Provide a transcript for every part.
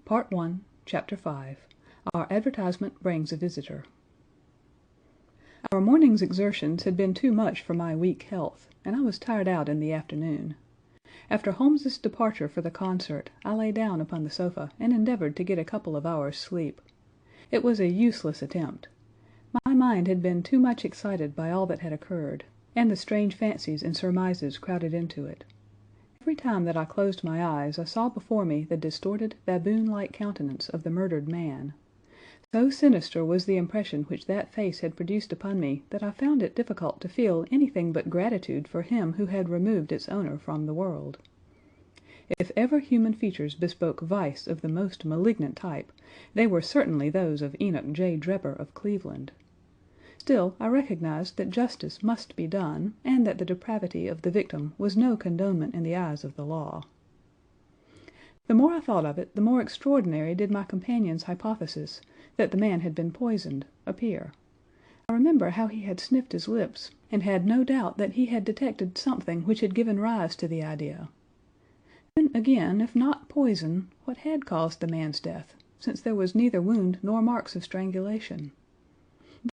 Part 1, Chapter 5. Our Advertisement Brings a Visitor. Our morning's exertions had been too much for my weak health, and I was tired out in the afternoon. After Holmes's departure for the concert, I lay down upon the sofa and endeavored to get a couple of hours' sleep. It was a useless attempt. My mind had been too much excited by all that had occurred, and the strange fancies and surmises crowded into it. Every time that I closed my eyes I saw before me the distorted, baboon-like countenance of the murdered man. So sinister was the impression which that face had produced upon me that I found it difficult to feel anything but gratitude for him who had removed its owner from the world. If ever human features bespoke vice of the most malignant type, they were certainly those of Enoch J. Drebber of Cleveland. Still, I recognized that justice must be done, and that the depravity of the victim was no condonement in the eyes of the law. The more I thought of it, the more extraordinary did my companion's hypothesis, that the man had been poisoned, appear. I remember how he had sniffed his lips, and had no doubt that he had detected something which had given rise to the idea. Then again, if not poison, what had caused the man's death, since there was neither wound nor marks of strangulation?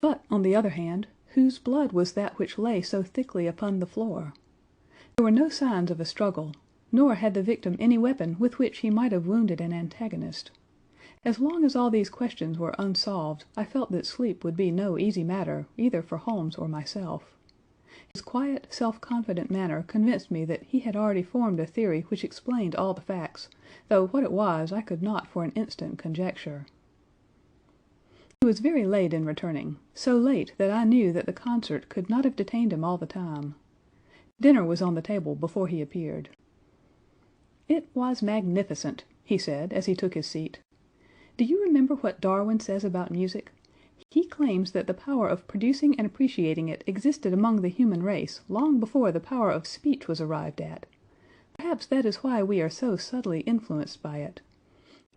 But, on the other hand, whose blood was that which lay so thickly upon the floor? There were no signs of a struggle, nor had the victim any weapon with which he might have wounded an antagonist. As long as all these questions were unsolved, I felt that sleep would be no easy matter either for Holmes or myself. His quiet, self-confident manner convinced me that he had already formed a theory which explained all the facts, though what it was I could not for an instant conjecture. He was very late in returning, so late that I knew that the concert could not have detained him all the time. Dinner was on the table before he appeared. "It was magnificent," he said as he took his seat. "Do you remember what Darwin says about music? He claims that the power of producing and appreciating it existed among the human race long before the power of speech was arrived at. Perhaps that is why we are so subtly influenced by it.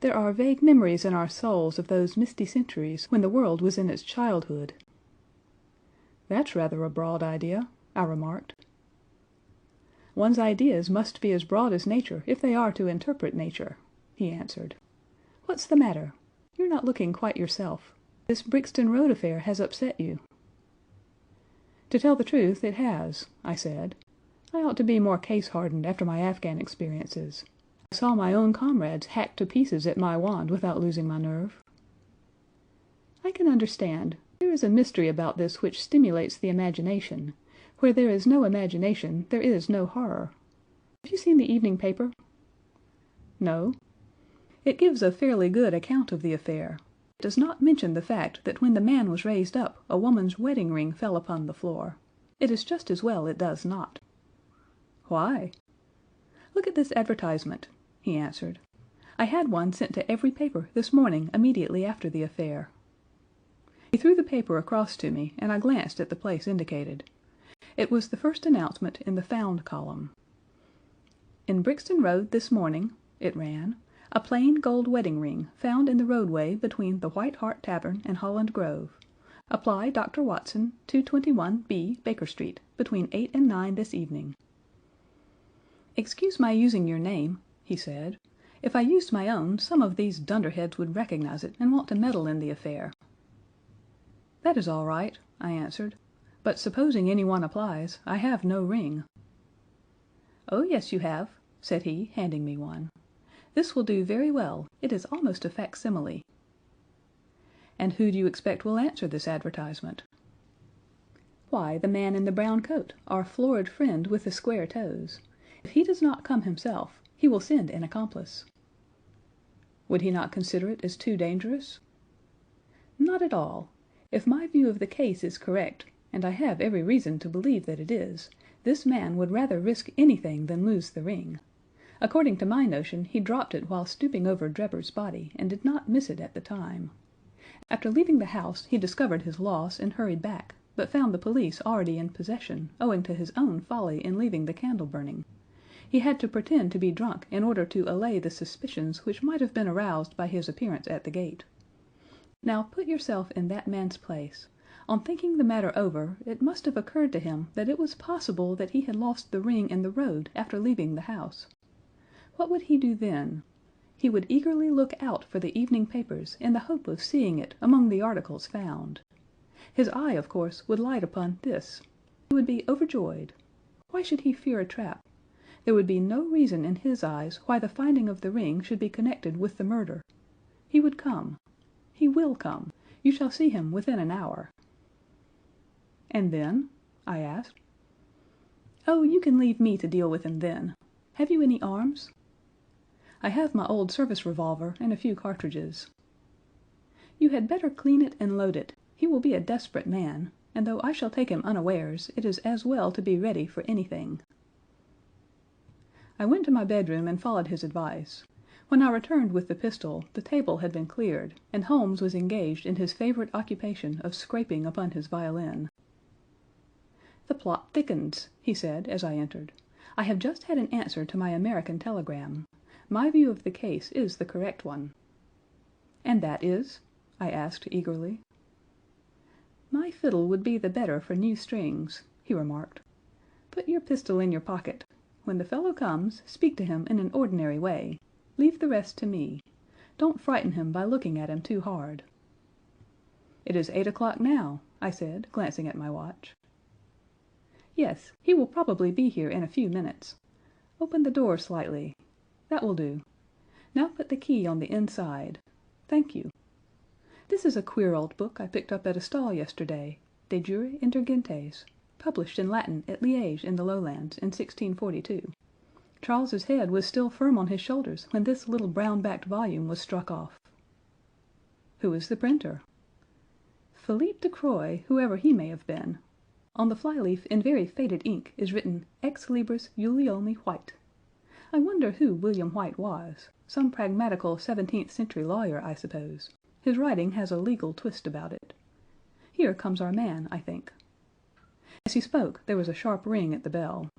There are vague memories in our souls of those misty centuries when the world was in its childhood." "That's rather a broad idea," I remarked. "One's ideas must be as broad as nature if they are to interpret nature," he answered. "What's the matter? You're not looking quite yourself. This Brixton Road affair has upset you." "To tell the truth, it has," I said. "I ought to be more case-hardened after my Afghan experiences. I saw my own comrades hacked to pieces at my wand without losing my nerve." "I can understand. There is a mystery about this which stimulates the imagination. Where there is no imagination, there is no horror. Have you seen the evening paper?" "No." "It gives a fairly good account of the affair. It does not mention the fact that when the man was raised up, a woman's wedding ring fell upon the floor. It is just as well it does not." "Why?" "Look at this advertisement," he answered. "I had one sent to every paper this morning immediately after the affair." He threw the paper across to me, and I glanced at the place indicated. It was the first announcement in the Found column. "In Brixton Road this morning," it ran, "a plain gold wedding ring found in the roadway between the White Hart Tavern and Holland Grove. Apply Dr. Watson, 221 B, Baker Street, between 8 and 9 this evening." "Excuse my using your name," he said. "If I used my own, some of these dunderheads would recognize it and want to meddle in the affair." "That is all right," I answered. "But supposing anyone applies, I have no ring." "Oh, yes, you have," said he, handing me one. "This will do very well. It is almost a facsimile." "And who do you expect will answer this advertisement?" "Why, the man in the brown coat, our florid friend with the square toes. If he does not come himself, he will send an accomplice." "Would he not consider it as too dangerous?" "Not at all. If my view of the case is correct, and I have every reason to believe that it is, this man would rather risk anything than lose the ring. According to my notion, he dropped it while stooping over Drebber's body, and did not miss it at the time. After leaving the house, he discovered his loss and hurried back, but found the police already in possession, owing to his own folly in leaving the candle burning. He had to pretend to be drunk in order to allay the suspicions which might have been aroused by his appearance at the gate. Now put yourself in that man's place. On thinking the matter over, it must have occurred to him that it was possible that he had lost the ring in the road after leaving the house. What would he do then? He would eagerly look out for the evening papers in the hope of seeing it among the articles found. His eye, of course, would light upon this. He would be overjoyed. Why should he fear a trap? There would be no reason in his eyes why the finding of the ring should be connected with the murder. He would come. He will come. You shall see him within an hour." "And then?" I asked. "Oh, you can leave me to deal with him then. Have you any arms?" "I have my old service revolver and a few cartridges." "You had better clean it and load it. He will be a desperate man, and though I shall take him unawares, it is as well to be ready for anything." I went to my bedroom and followed his advice. When I returned with the pistol, the table had been cleared, and Holmes was engaged in his favorite occupation of scraping upon his violin. "The plot thickens," he said as I entered. "I have just had an answer to my American telegram. My view of the case is the correct one." "And that is?" I asked eagerly. "My fiddle would be the better for new strings," he remarked. "Put your pistol in your pocket. When the fellow comes, speak to him in an ordinary way. Leave the rest to me. Don't frighten him by looking at him too hard." "It is 8 o'clock now," I said, glancing at my watch. "Yes, he will probably be here in a few minutes. Open the door slightly. That will do. Now put the key on the inside. Thank you. This is a queer old book I picked up at a stall yesterday, De Jure Inter Gentes, published in Latin at Liège in the Lowlands in 1642. Charles's head was still firm on his shoulders when this little brown-backed volume was struck off." "Who is the printer?" "Philippe de Croy, whoever he may have been. On the flyleaf in very faded ink is written Ex Libris Juliomi White. I wonder who William White was. Some pragmatical 17th century lawyer, I suppose. His writing has a legal twist about it. Here comes our man, I think." As he spoke there was a sharp ring at the bell.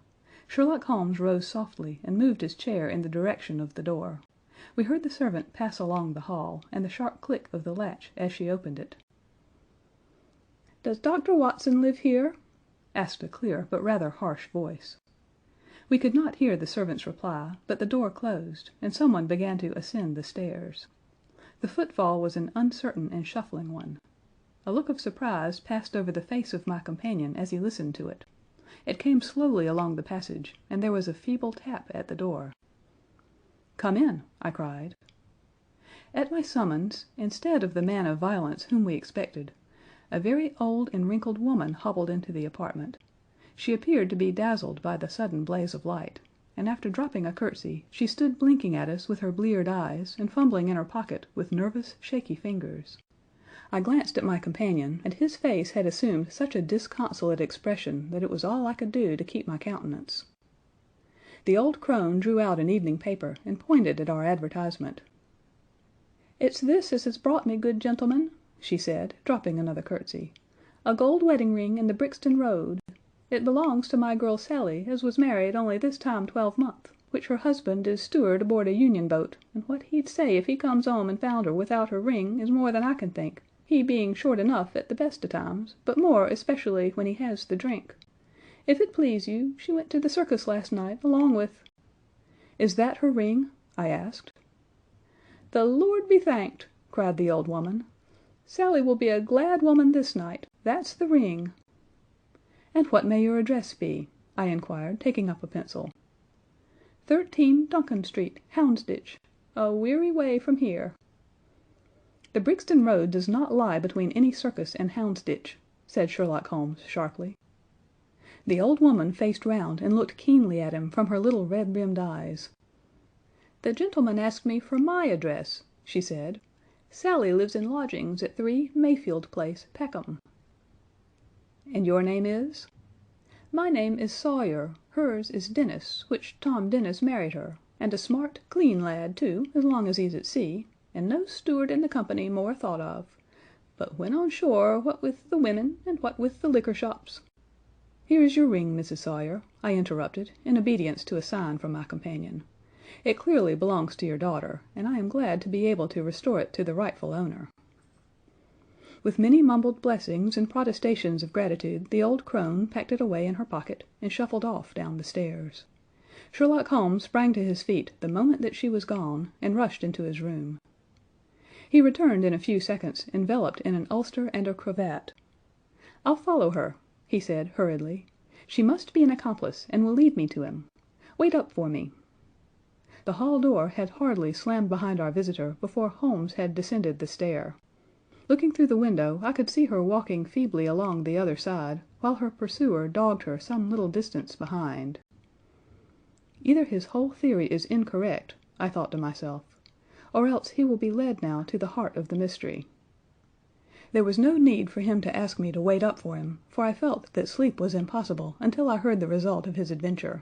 Sherlock Holmes rose softly and moved his chair in the direction of the door. We heard the servant pass along the hall, and the sharp click of the latch as she opened it. "Does Dr. Watson live here?" asked a clear but rather harsh voice. We could not hear the servant's reply, but the door closed, and someone began to ascend the stairs. The footfall was an uncertain and shuffling one. A look of surprise passed over the face of my companion as he listened to it. It came slowly along the passage, and there was a feeble tap at the door. "Come in," I cried. At my summons, instead of the man of violence whom we expected, a very old and wrinkled woman hobbled into the apartment. She appeared to be dazzled by the sudden blaze of light, and after dropping a curtsy, she stood blinking at us with her bleared eyes and fumbling in her pocket with nervous, shaky fingers. I glanced at my companion, and his face had assumed such a disconsolate expression that it was all I could do to keep my countenance. The old crone drew out an evening paper and pointed at our advertisement. "It's this as has brought me, good gentleman," she said, dropping another curtsy. "A gold wedding ring in the Brixton Road. It belongs to my girl Sally, as was married only this time 12 month, which her husband is steward aboard a Union boat, and what he'd say if he comes 'ome and found her without her ring is more than I can think, he being short enough at the best o' times, but more especially when he has the drink. If it please you, she went to the circus last night along with—" "Is that her ring?" I asked. "The Lord be thanked!" cried the old woman. "Sally will be a glad woman this night. That's the ring." "And what may your address be?" I inquired, taking up a pencil. 13 Duncan Street, Houndsditch, a weary way from here." "The Brixton Road does not lie between any circus and Houndsditch," said Sherlock Holmes sharply. The old woman faced round and looked keenly at him from her little red-rimmed eyes. "The gentleman asked me for my address," she said. "Sally lives in lodgings at 3 Mayfield Place, Peckham." "And your name is?" "My name is Sawyer, hers is Dennis, which Tom Dennis married her, and a smart, clean lad, too, as long as he's at sea, and no steward in the company more thought of. But when on shore, what with the women, and what with the liquor shops—" "Here is your ring, Mrs. Sawyer," I interrupted, in obedience to a sign from my companion. "It clearly belongs to your daughter, and I am glad to be able to restore it to the rightful owner." With many mumbled blessings and protestations of gratitude the old crone packed it away in her pocket and shuffled off down the stairs. Sherlock Holmes sprang to his feet the moment that she was gone, and rushed into his room. He returned in a few seconds enveloped in an ulster and a cravat. "I'll follow her," he said hurriedly. "She must be an accomplice, and will lead me to him. Wait up for me." The hall door had hardly slammed behind our visitor before Holmes had descended the stair. Looking through the window, I could see her walking feebly along the other side, while her pursuer dogged her some little distance behind. Either his whole theory is incorrect, I thought to myself, or else he will be led now to the heart of the mystery. There was no need for him to ask me to wait up for him, for I felt that sleep was impossible until I heard the result of his adventure.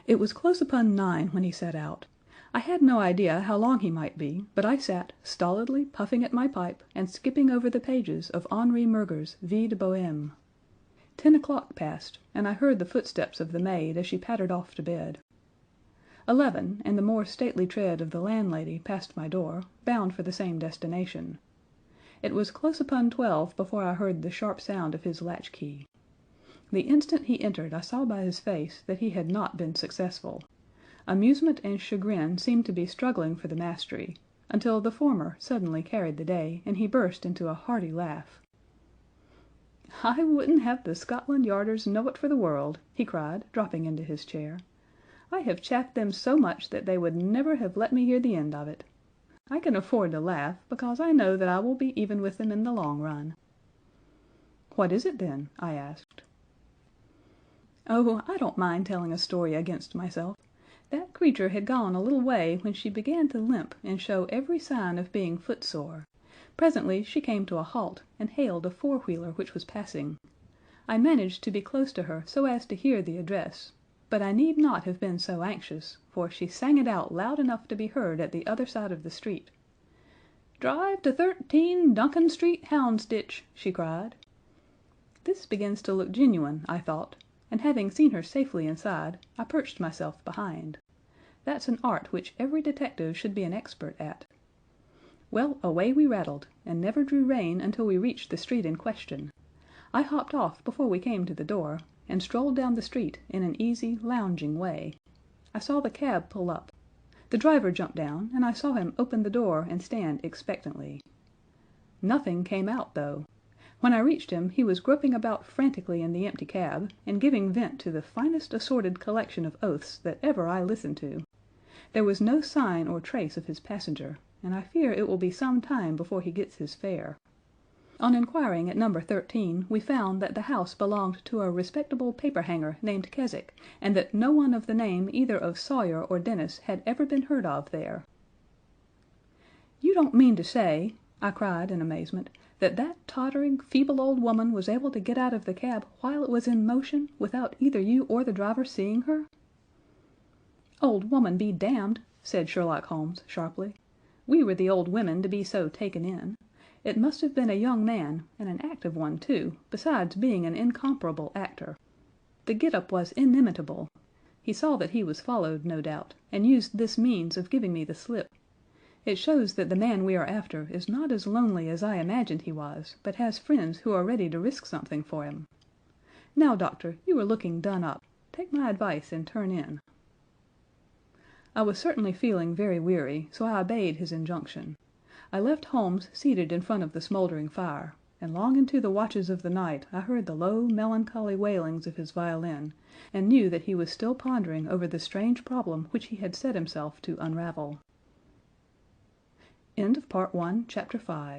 It was close upon 9 when he set out. I had no idea how long he might be, but I sat stolidly puffing at my pipe and skipping over the pages of Henri Murger's Vie de Bohème. 10 o'clock passed, and I heard the footsteps of the maid as she pattered off to bed. 11, and the more stately tread of the landlady passed my door, bound for the same destination. It was close upon 12 before I heard the sharp sound of his latchkey. The instant he entered I saw by his face that he had not been successful. Amusement and chagrin seemed to be struggling for the mastery, until the former suddenly carried the day, and he burst into a hearty laugh. "I wouldn't have the Scotland Yarders know it for the world," he cried, dropping into his chair. "I have chaffed them so much that they would never have let me hear the end of it. I can afford to laugh, because I know that I will be even with them in the long run." "What is it, then?" I asked. "Oh, I don't mind telling a story against myself. That creature had gone a little way when she began to limp and show every sign of being footsore. Presently she came to a halt and hailed a four-wheeler which was passing. I managed to be close to her so as to hear the address, but I need not have been so anxious, for she sang it out loud enough to be heard at the other side of the street. 'Drive to 13 Duncan Street, Houndsditch,' she cried. This begins to look genuine, I thought, and having seen her safely inside, I perched myself behind. That's an art which every detective should be an expert at. Well, away we rattled, and never drew rein until we reached the street in question. I hopped off before we came to the door, and strolled down the street in an easy, lounging way. I saw the cab pull up. The driver jumped down, and I saw him open the door and stand expectantly. Nothing came out, though. When I reached him he was groping about frantically in the empty cab, and giving vent to the finest assorted collection of oaths that ever I listened to. There was no sign or trace of his passenger, and I fear it will be some time before he gets his fare. On inquiring at number 13, we found that the house belonged to a respectable paperhanger named Keswick, and that no one of the name either of Sawyer or Dennis had ever been heard of there. "You don't mean to say," I cried in amazement, "that that tottering, feeble old woman was able to get out of the cab while it was in motion, without either you or the driver seeing her?" "Old woman be damned," said Sherlock Holmes sharply. "We were the old women to be so taken in. It must have been a young man, and an active one, too, besides being an incomparable actor. The get-up was inimitable. He saw that he was followed, no doubt, and used this means of giving me the slip. It shows that the man we are after is not as lonely as I imagined he was, but has friends who are ready to risk something for him. Now, Doctor, you are looking done up. Take my advice and turn in." I was certainly feeling very weary, so I obeyed his injunction. I left Holmes seated in front of the smoldering fire, and long into the watches of the night I heard the low, melancholy wailings of his violin, and knew that he was still pondering over the strange problem which he had set himself to unravel. End of Part 1, Chapter 5.